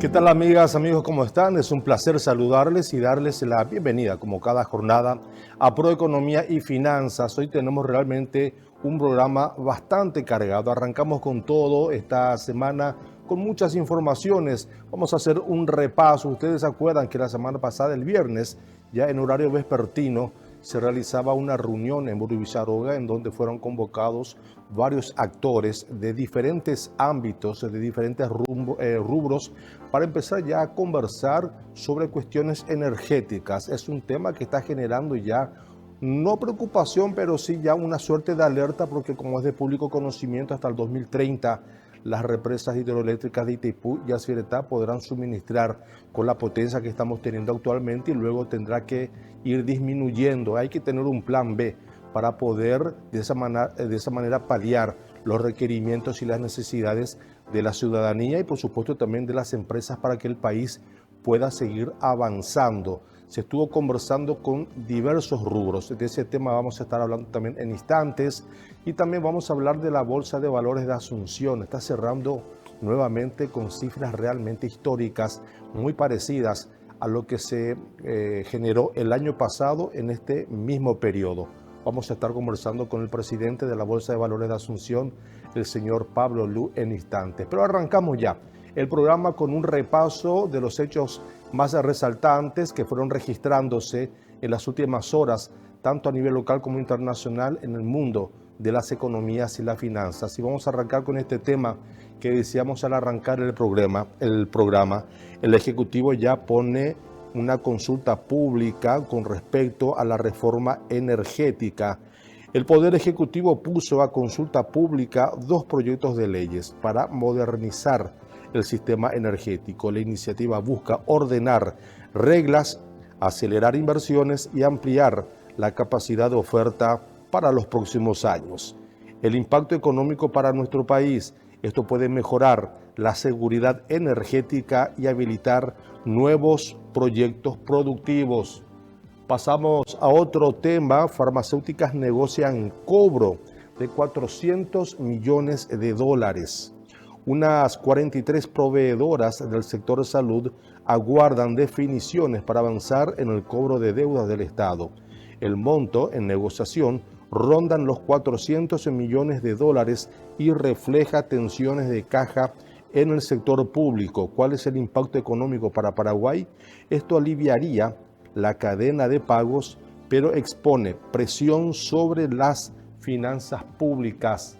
¿Qué tal, amigas, amigos? ¿Cómo están? Es un placer saludarles y darles la bienvenida, como cada jornada, a Proeconomía y Finanzas. Hoy tenemos realmente un programa bastante cargado. Arrancamos con todo esta semana, con muchas informaciones. Vamos a hacer un repaso. Ustedes se acuerdan que la semana pasada, el viernes, ya en horario vespertino, se realizaba una reunión en Burubisharoga en donde fueron convocados varios actores de diferentes ámbitos, de diferentes rubros, para empezar ya a conversar sobre cuestiones energéticas. Es un tema que está generando ya, no preocupación, pero sí ya una suerte de alerta, porque como es de público conocimiento, hasta el 2030 las represas hidroeléctricas de Itaipú y Yacyretá podrán suministrar con la potencia que estamos teniendo actualmente y luego tendrá que ir disminuyendo. Hay que tener un plan B para poder de esa manera paliar los requerimientos y las necesidades de la ciudadanía y por supuesto también de las empresas para que el país pueda seguir avanzando. Se estuvo conversando con diversos rubros. De ese tema vamos a estar hablando también en instantes y también vamos a hablar de la Bolsa de Valores de Asunción. Está cerrando nuevamente con cifras realmente históricas, muy parecidas a lo que se generó el año pasado en este mismo periodo. Vamos a estar conversando con el presidente de la Bolsa de Valores de Asunción, el señor Pablo Lu, en instantes. Pero arrancamos ya el programa con un repaso de los hechos más resaltantes que fueron registrándose en las últimas horas, tanto a nivel local como internacional, en el mundo de las economías y las finanzas. Y vamos a arrancar con este tema que decíamos al arrancar el programa. El Ejecutivo ya pone una consulta pública con respecto a la reforma energética. El Poder Ejecutivo puso a consulta pública dos proyectos de leyes para modernizar el sistema energético. La iniciativa busca ordenar reglas, acelerar inversiones y ampliar la capacidad de oferta para los próximos años. El impacto económico para nuestro país. Esto puede mejorar la seguridad energética y habilitar nuevos proyectos productivos. Pasamos a otro tema. Farmacéuticas negocian cobro de 400 millones de dólares. Unas 43 proveedoras del sector de salud aguardan definiciones para avanzar en el cobro de deudas del Estado. El monto en negociación rondan los 400 millones de dólares y refleja tensiones de caja en el sector público. ¿Cuál es el impacto económico para Paraguay? Esto aliviaría la cadena de pagos, pero expone presión sobre las finanzas públicas.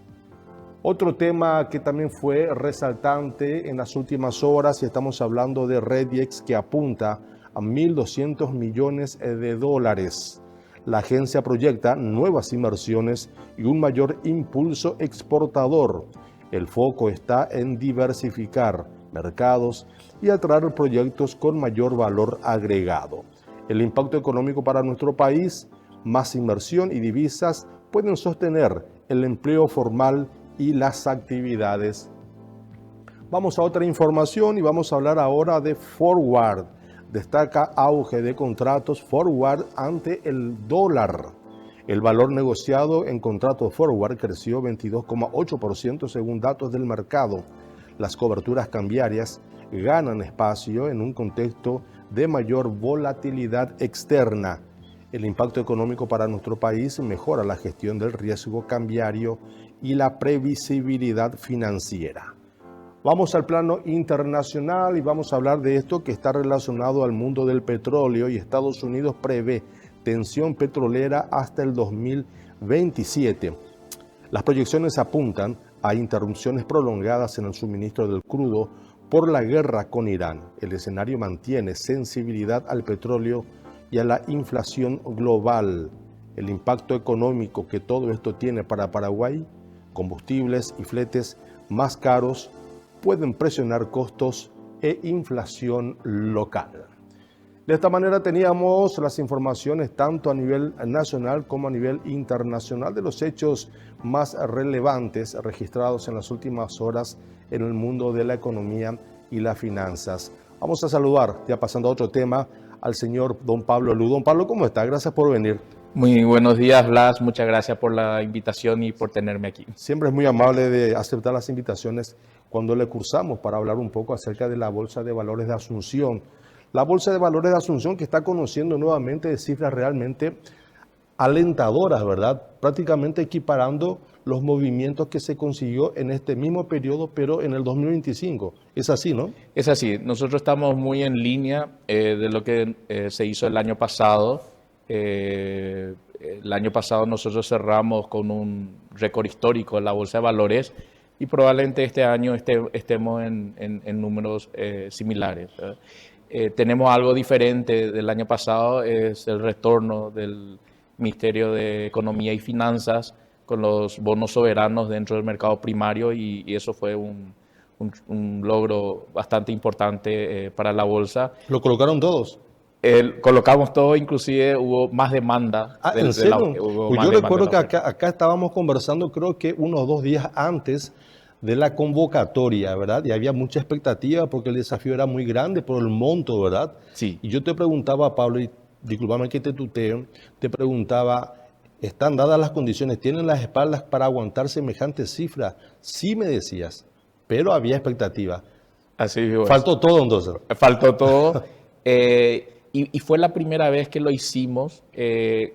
Otro tema que también fue resaltante en las últimas horas, y estamos hablando de Rediex, que apunta a 1.200 millones de dólares. La agencia proyecta nuevas inversiones y un mayor impulso exportador. El foco está en diversificar mercados y atraer proyectos con mayor valor agregado. El impacto económico para nuestro país, más inversión y divisas pueden sostener el empleo formal y las actividades. Vamos a otra información y vamos a hablar ahora de Forward. Destaca auge de contratos Forward ante el dólar. El valor negociado en contratos Forward creció 22,8% según datos del mercado. Las coberturas cambiarias ganan espacio en un contexto de mayor volatilidad externa. El impacto económico para nuestro país mejora la gestión del riesgo cambiario y la previsibilidad financiera. Vamos al plano internacional y vamos a hablar de esto que está relacionado al mundo del petróleo, y Estados Unidos prevé tensión petrolera hasta el 2027. Las proyecciones apuntan a interrupciones prolongadas en el suministro del crudo por la guerra con Irán. El escenario mantiene sensibilidad al petróleo y a la inflación global. El impacto económico que todo esto tiene para Paraguay, combustibles y fletes más caros, pueden presionar costos e inflación local. De esta manera teníamos las informaciones tanto a nivel nacional como a nivel internacional de los hechos más relevantes registrados en las últimas horas en el mundo de la economía y las finanzas. Vamos a saludar, ya pasando a otro tema, al señor don Pablo Lu. Don Pablo, ¿cómo está? Gracias por venir. Muy buenos días, Blas. Muchas gracias por la invitación y por tenerme aquí. Siempre es muy amable de aceptar las invitaciones cuando le cursamos para hablar un poco acerca de la Bolsa de Valores de Asunción. La Bolsa de Valores de Asunción que está conociendo nuevamente cifras realmente alentadoras, ¿verdad? Prácticamente equiparando los movimientos que se consiguió en este mismo periodo, pero en el 2025. Es así, ¿no? Es así, nosotros estamos muy en línea de lo que se hizo el año pasado. El año pasado nosotros cerramos con un récord histórico en la Bolsa de Valores y probablemente este año estemos en números similares. Tenemos algo diferente del año pasado, es el retorno del Ministerio de Economía y Finanzas con los bonos soberanos dentro del mercado primario y eso fue un logro bastante importante para la bolsa. Lo colocaron todos. Colocamos todo, inclusive hubo más demanda. Ah, ¿en serio? Hubo Pues más yo demanda recuerdo de que la oferta. acá estábamos conversando, creo que unos 2 días antes de la convocatoria, ¿verdad? Y había mucha expectativa porque el desafío era muy grande por el monto, ¿verdad? Sí, Y yo te preguntaba, Pablo, y discúlpame que te tuteo, te preguntaba, ¿están dadas las condiciones? ¿Tienen las espaldas para aguantar semejantes cifras? Sí me decías, pero había expectativa. así es. Faltó todo entonces. Faltó todo. Y fue la primera vez que lo hicimos dentro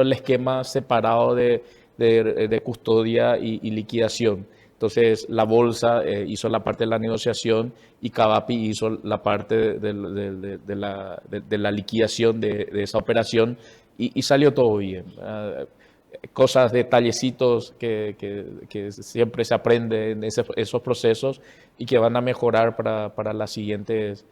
del esquema separado de custodia y liquidación. Entonces, la bolsa hizo la parte de la negociación y Cavapi hizo la parte de la liquidación de esa operación y salió todo bien. Cosas, detallecitos que siempre se aprende en esos procesos y que van a mejorar para las siguientes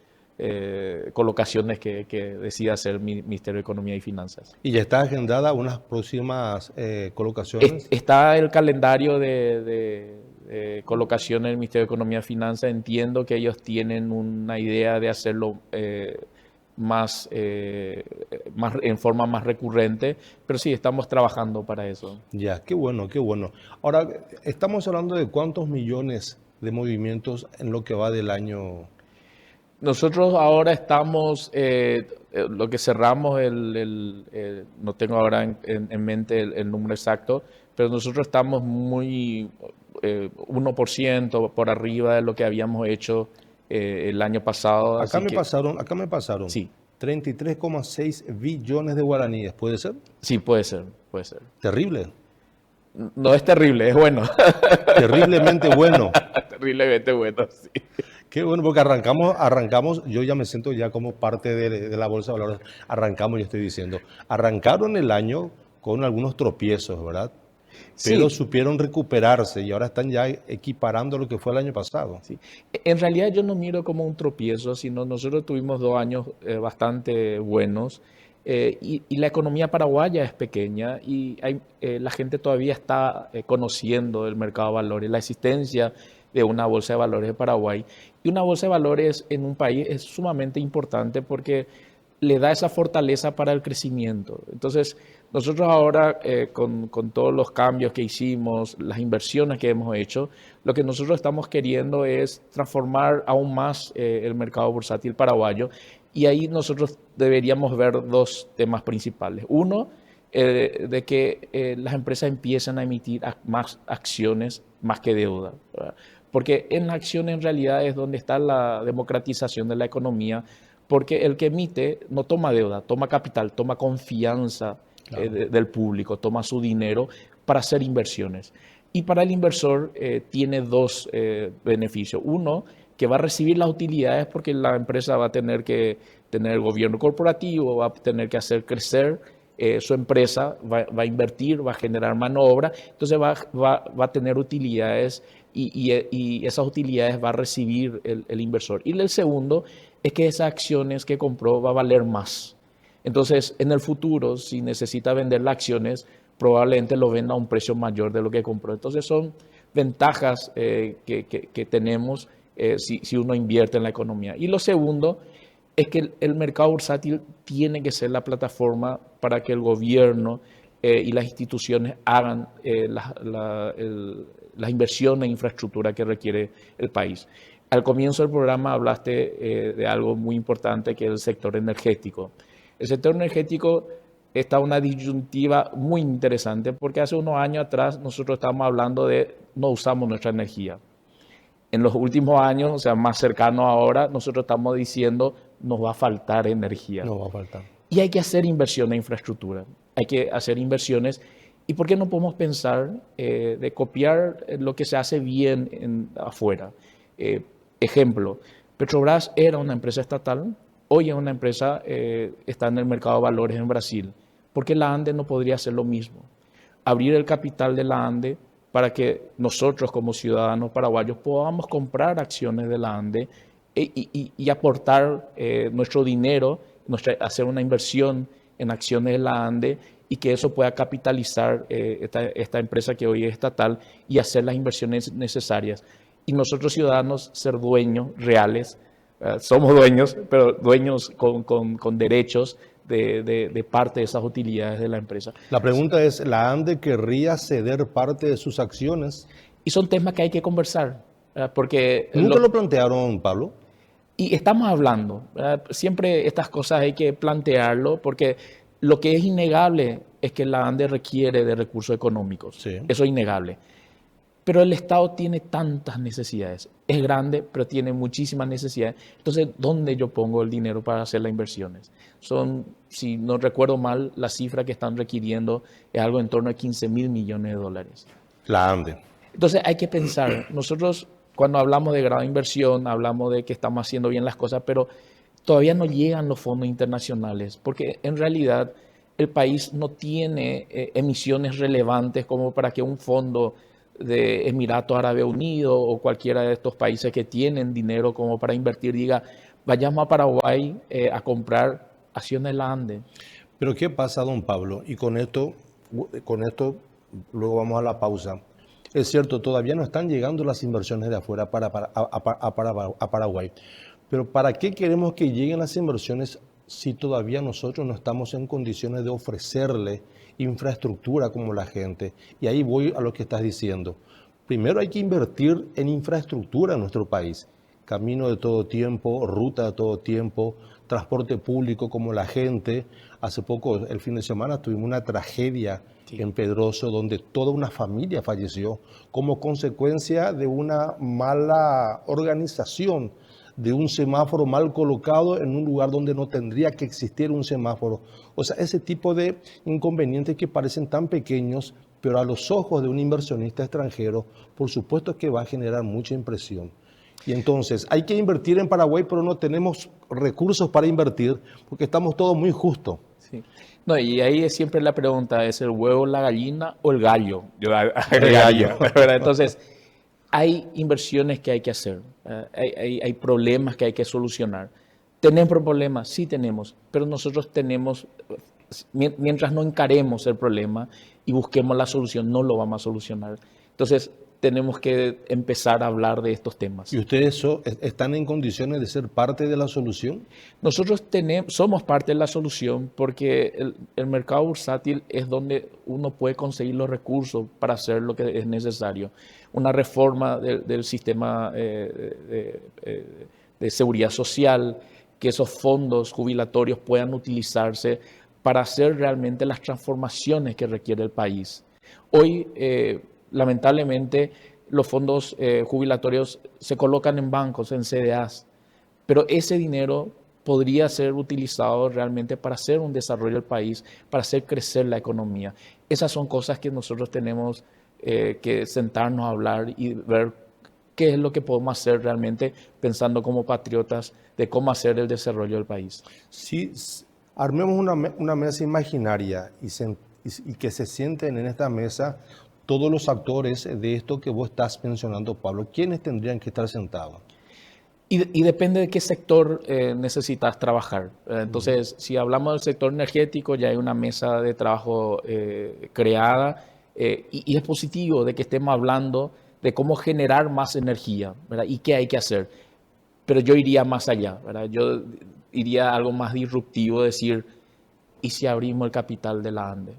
colocaciones que decida hacer el Ministerio de Economía y Finanzas. Y ya está agendada unas próximas colocaciones. Está el calendario de colocación en el Ministerio de Economía y Finanzas. Entiendo que ellos tienen una idea de hacerlo en forma más recurrente, pero sí, estamos trabajando para eso. Ya, qué bueno, qué bueno. Ahora, estamos hablando de cuántos millones de movimientos en lo que va del año. Nosotros ahora estamos, lo que cerramos, no tengo ahora en mente el número exacto, pero nosotros estamos muy 1% por arriba de lo que habíamos hecho el año pasado, Acá así me que pasaron, acá me pasaron sí, 33,6 billones de guaraníes, ¿puede ser? sí puede ser, puede ser. Terrible, No es terrible, es bueno, terriblemente bueno. terriblemente bueno, sí. Qué bueno, porque arrancamos, yo ya me siento ya como parte de la Bolsa de Valores, arrancamos, yo estoy diciendo, arrancaron el año con algunos tropiezos, ¿verdad? Pero Sí, supieron recuperarse y ahora están ya equiparando lo que fue el año pasado. sí. En realidad yo no miro como un tropiezo, sino nosotros tuvimos 2 años bastante buenos y la economía paraguaya es pequeña y la gente todavía está conociendo el mercado de valores, la existencia de una bolsa de valores de Paraguay. Y una bolsa de valores en un país es sumamente importante porque le da esa fortaleza para el crecimiento. Entonces, nosotros ahora, con todos los cambios que hicimos, las inversiones que hemos hecho, lo que nosotros estamos queriendo es transformar aún más el mercado bursátil paraguayo y ahí nosotros deberíamos ver dos temas principales. Uno, de que las empresas empiezan a emitir más acciones más que deuda, ¿verdad? Porque en la acción en realidad es donde está la democratización de la economía, porque el que emite no toma deuda, toma capital, toma confianza Claro. del público, toma su dinero para hacer inversiones. Y para el inversor tiene dos beneficios. Uno, que va a recibir las utilidades porque la empresa va a tener que tener el gobierno corporativo, va a tener que hacer crecer su empresa, va a invertir, va a generar mano de obra, entonces va a tener utilidades y esas utilidades va a recibir el inversor. Y el segundo es que esas acciones que compró va a valer más. Entonces, en el futuro, si necesita vender las acciones, probablemente lo venda a un precio mayor de lo que compró. Entonces, son ventajas que tenemos si uno invierte en la economía. Y lo segundo es que el mercado bursátil tiene que ser la plataforma para que el gobierno y las instituciones hagan las inversiones en infraestructura que requiere el país. Al comienzo del programa hablaste de algo muy importante que es el sector energético. El sector energético está una disyuntiva muy interesante porque hace unos años atrás nosotros estábamos hablando de no usamos nuestra energía. En los últimos años, o sea, más cercano ahora, nosotros estamos diciendo nos va a faltar energía. No va a faltar. Y hay que hacer inversión en infraestructura, hay que hacer inversiones. ¿Y por qué no podemos pensar de copiar lo que se hace bien afuera? Ejemplo, Petrobras era una empresa estatal, hoy es una empresa, está en el mercado de valores en Brasil. ¿Por qué la ANDE no podría hacer lo mismo? Abrir el capital de la ANDE para que nosotros como ciudadanos paraguayos podamos comprar acciones de la ANDE y aportar nuestro dinero, hacer una inversión en acciones de la ANDE y que eso pueda capitalizar esta empresa que hoy es estatal y hacer las inversiones necesarias. Y nosotros ciudadanos ser dueños reales, somos dueños, pero dueños con derechos de parte de esas utilidades de la empresa. La pregunta es, ¿la ANDE querría ceder parte de sus acciones? Y son temas que hay que conversar, porque... ¿Nunca lo plantearon, Pablo? Y estamos hablando, siempre estas cosas hay que plantearlo, porque lo que es innegable es que la ANDE requiere de recursos económicos, Sí. Eso es innegable. Pero el Estado tiene tantas necesidades, es grande, pero tiene muchísimas necesidades. Entonces, ¿dónde yo pongo el dinero para hacer las inversiones? Son, si no recuerdo mal, la cifra que están requiriendo es algo en torno a 15.000 millones de dólares. La ANDE. Entonces, hay que pensar, nosotros cuando hablamos de grado de inversión, hablamos de que estamos haciendo bien las cosas, pero todavía no llegan los fondos internacionales, porque en realidad el país no tiene emisiones relevantes como para que un fondo de Emiratos Árabes Unidos o cualquiera de estos países que tienen dinero como para invertir diga, vayamos a Paraguay a comprar acciones de la ANDE. Pero ¿qué pasa, don Pablo? Y con esto luego vamos a la pausa. Es cierto, todavía no están llegando las inversiones de afuera a Paraguay. Pero ¿para qué queremos que lleguen las inversiones si todavía nosotros no estamos en condiciones de ofrecerle infraestructura como la gente? Y ahí voy a lo que estás diciendo. Primero hay que invertir en infraestructura en nuestro país. Camino de todo tiempo, ruta de todo tiempo, transporte público como la gente. Hace poco, el fin de semana, tuvimos una tragedia en Pedroso donde toda una familia falleció como consecuencia de una mala organización, de un semáforo mal colocado en un lugar donde no tendría que existir un semáforo. O sea, ese tipo de inconvenientes que parecen tan pequeños, pero a los ojos de un inversionista extranjero, por supuesto que va a generar mucha impresión. Y entonces, hay que invertir en Paraguay, pero no tenemos recursos para invertir porque estamos todos muy justos. Sí. No, y ahí es siempre la pregunta, ¿es el huevo, la gallina o el gallo? El gallo. Entonces, hay inversiones que hay que hacer, hay problemas que hay que solucionar. ¿Tenemos problemas? Sí tenemos, pero nosotros tenemos, mientras no encaremos el problema y busquemos la solución, no lo vamos a solucionar. Entonces, tenemos que empezar a hablar de estos temas. ¿Y ustedes están en condiciones de ser parte de la solución? Nosotros somos parte de la solución porque el mercado bursátil es donde uno puede conseguir los recursos para hacer lo que es necesario. Una reforma del sistema de seguridad social, que esos fondos jubilatorios puedan utilizarse para hacer realmente las transformaciones que requiere el país. Hoy, lamentablemente, los fondos jubilatorios se colocan en bancos, en CDAs, pero ese dinero podría ser utilizado realmente para hacer un desarrollo del país, para hacer crecer la economía. Esas son cosas que nosotros tenemos que sentarnos a hablar y ver qué es lo que podemos hacer realmente pensando como patriotas de cómo hacer el desarrollo del país. Sí, armemos una mesa imaginaria y que se sienten en esta mesa todos los actores de esto que vos estás mencionando, Pablo. ¿Quiénes tendrían que estar sentados? Y depende de qué sector necesitas trabajar. Entonces, si hablamos del sector energético, ya hay una mesa de trabajo creada y es positivo de que estemos hablando de cómo generar más energía, ¿verdad? Y qué hay que hacer. Pero yo iría más allá, ¿verdad? Yo iría a algo más disruptivo, decir, ¿y si abrimos el capital de la ANDE?